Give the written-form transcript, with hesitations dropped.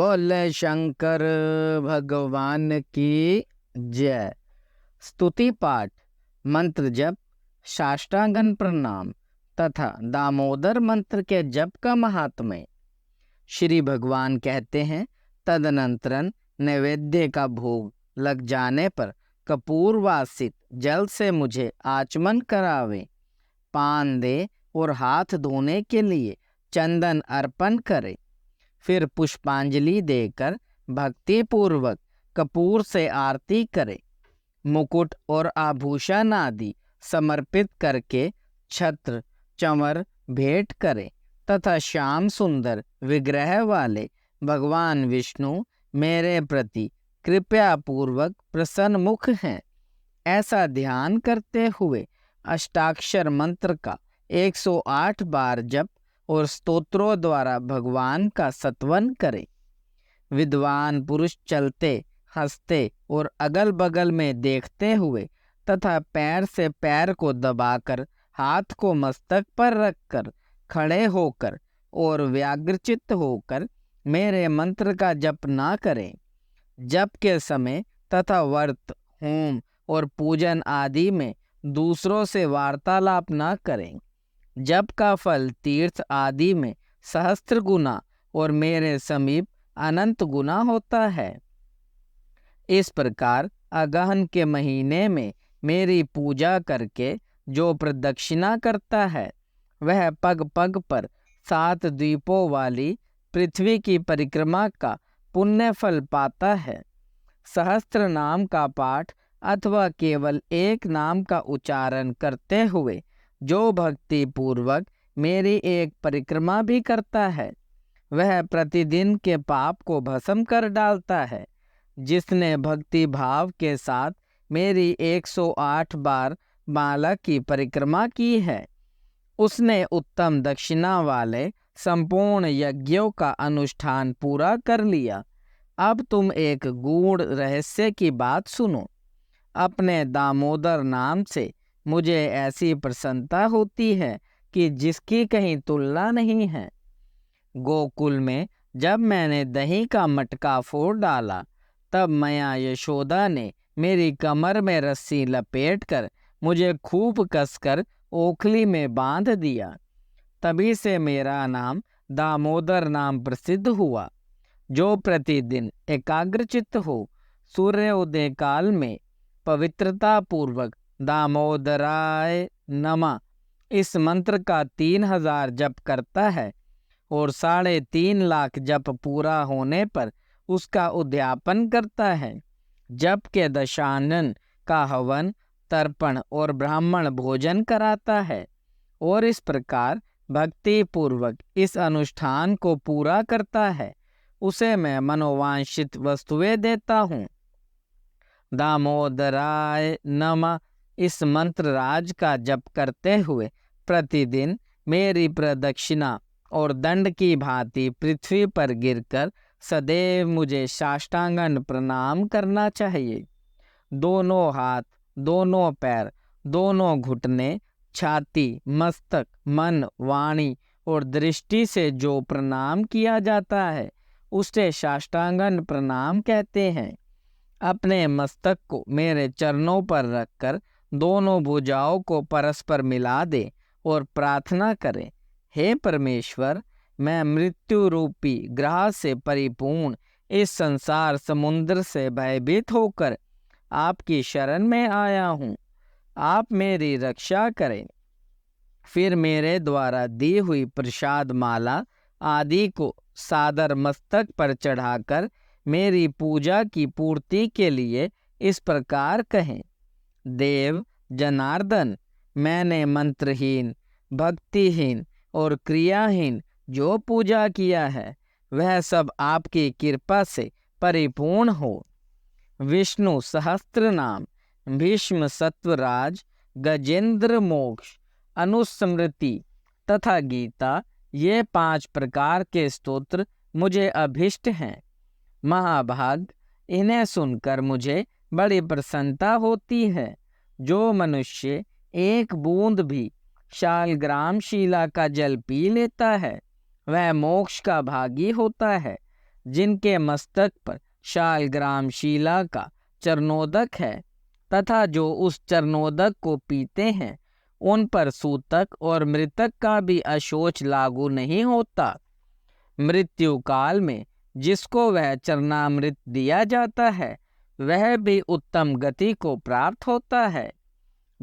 बोले शंकर भगवान की जय। स्तुति पाठ, मंत्र जप, साष्टांगन प्रणाम तथा दामोदर मंत्र के जप का महात्म्य। श्री भगवान कहते हैं, तदनंतरन नैवेद्य का भोग लग जाने पर कपूर वासित जल से मुझे आचमन करावे, पान दे और हाथ धोने के लिए चंदन अर्पण करे। फिर पुष्पांजलि देकर भक्ति पूर्वक कपूर से आरती करे। मुकुट और आभूषण आदि समर्पित करके छत्र चंवर भेंट करे तथा श्याम सुंदर विग्रह वाले भगवान विष्णु मेरे प्रति कृपया पूर्वक प्रसन्न मुख हैं, ऐसा ध्यान करते हुए अष्टाक्षर मंत्र का 108 बार जप और स्तोत्रों द्वारा भगवान का स्तवन करे। विद्वान पुरुष चलते हंसते और अगल बगल में देखते हुए तथा पैर से पैर को दबाकर हाथ को मस्तक पर रखकर खड़े होकर और व्याग्रचित्त होकर मेरे मंत्र का जप ना करें। जप के समय तथा व्रत, होम और पूजन आदि में दूसरों से वार्तालाप न करें। जप का फल तीर्थ आदि में सहस्त्र गुना और मेरे समीप अनंत गुना होता है। इस प्रकार अगहन के महीने में मेरी पूजा करके जो प्रदक्षिणा करता है, वह पग पग पर 7 द्वीपों वाली पृथ्वी की परिक्रमा का पुण्य फल पाता है। सहस्त्र नाम का पाठ अथवा केवल एक नाम का उच्चारण करते हुए जो भक्ति पूर्वक मेरी एक परिक्रमा भी करता है, वह प्रतिदिन के पाप को भस्म कर डालता है। जिसने भक्ति भाव के साथ मेरी 108 बार माला की परिक्रमा की है, उसने उत्तम दक्षिणा वाले संपूर्ण यज्ञों का अनुष्ठान पूरा कर लिया। अब तुम एक गूढ़ रहस्य की बात सुनो। अपने दामोदर नाम से मुझे ऐसी प्रसन्नता होती है कि जिसकी कहीं तुलना नहीं है। गोकुल में जब मैंने दही का मटका फोड़ डाला, तब मैया यशोदा ने मेरी कमर में रस्सी लपेटकर मुझे खूब कसकर ओखली में बांध दिया। तभी से मेरा नाम दामोदर नाम प्रसिद्ध हुआ। जो प्रतिदिन एकाग्रचित्त हो, सूर्योदय काल में पवित्रता पूर्वक दामोदराय नमः इस मंत्र का 3000 जप करता है और 3.5 लाख जप पूरा होने पर उसका उद्यापन करता है, जप के दशानन का हवन, तर्पण और ब्राह्मण भोजन कराता है और इस प्रकार भक्ति पूर्वक इस अनुष्ठान को पूरा करता है, उसे मैं मनोवांछित वस्तुएं देता हूँ। दामोदराय नमः इस मंत्र राज का जप करते हुए प्रतिदिन मेरी प्रदक्षिणा और दंड की भांति पृथ्वी पर गिरकर सदैव मुझे साष्टांगन प्रणाम करना चाहिए। दोनों हाथ, दोनों पैर, दोनों घुटने, छाती, मस्तक, मन, वाणी और दृष्टि से जो प्रणाम किया जाता है, उसे साष्टांगन प्रणाम कहते हैं। अपने मस्तक को मेरे चरणों पर रखकर दोनों भुजाओं को परस्पर मिला दे और प्रार्थना करें, हे परमेश्वर, मैं मृत्यु रूपी ग्रह से परिपूर्ण इस संसार समुद्र से भयभीत होकर आपकी शरण में आया हूँ। आप मेरी रक्षा करें। फिर मेरे द्वारा दी हुई प्रसाद माला आदि को सादर मस्तक पर चढ़ाकर मेरी पूजा की पूर्ति के लिए इस प्रकार कहें, देव जनार्दन, मैंने मंत्रहीन, भक्तिहीन और क्रियाहीन जो पूजा किया है, वह सब आपकी कृपा से परिपूर्ण हो। विष्णु सहस्त्र नाम, भीष्म सत्वराज, गजेंद्र मोक्ष, अनुस्मृति तथा गीता, ये 5 प्रकार के स्तोत्र मुझे अभिष्ट हैं। महाभाग, इन्हें सुनकर मुझे बड़ी प्रसन्नता होती है। जो मनुष्य एक बूंद भी शालग्राम शिला का जल पी लेता है, वह मोक्ष का भागी होता है। जिनके मस्तक पर शालग्राम शिला का चरणोदक है तथा जो उस चरणोदक को पीते हैं उन पर सूतक और मृतक का भी अशोच लागू नहीं होता। मृत्यु काल में जिसको वह चरणामृत दिया जाता है वह भी उत्तम गति को प्राप्त होता है।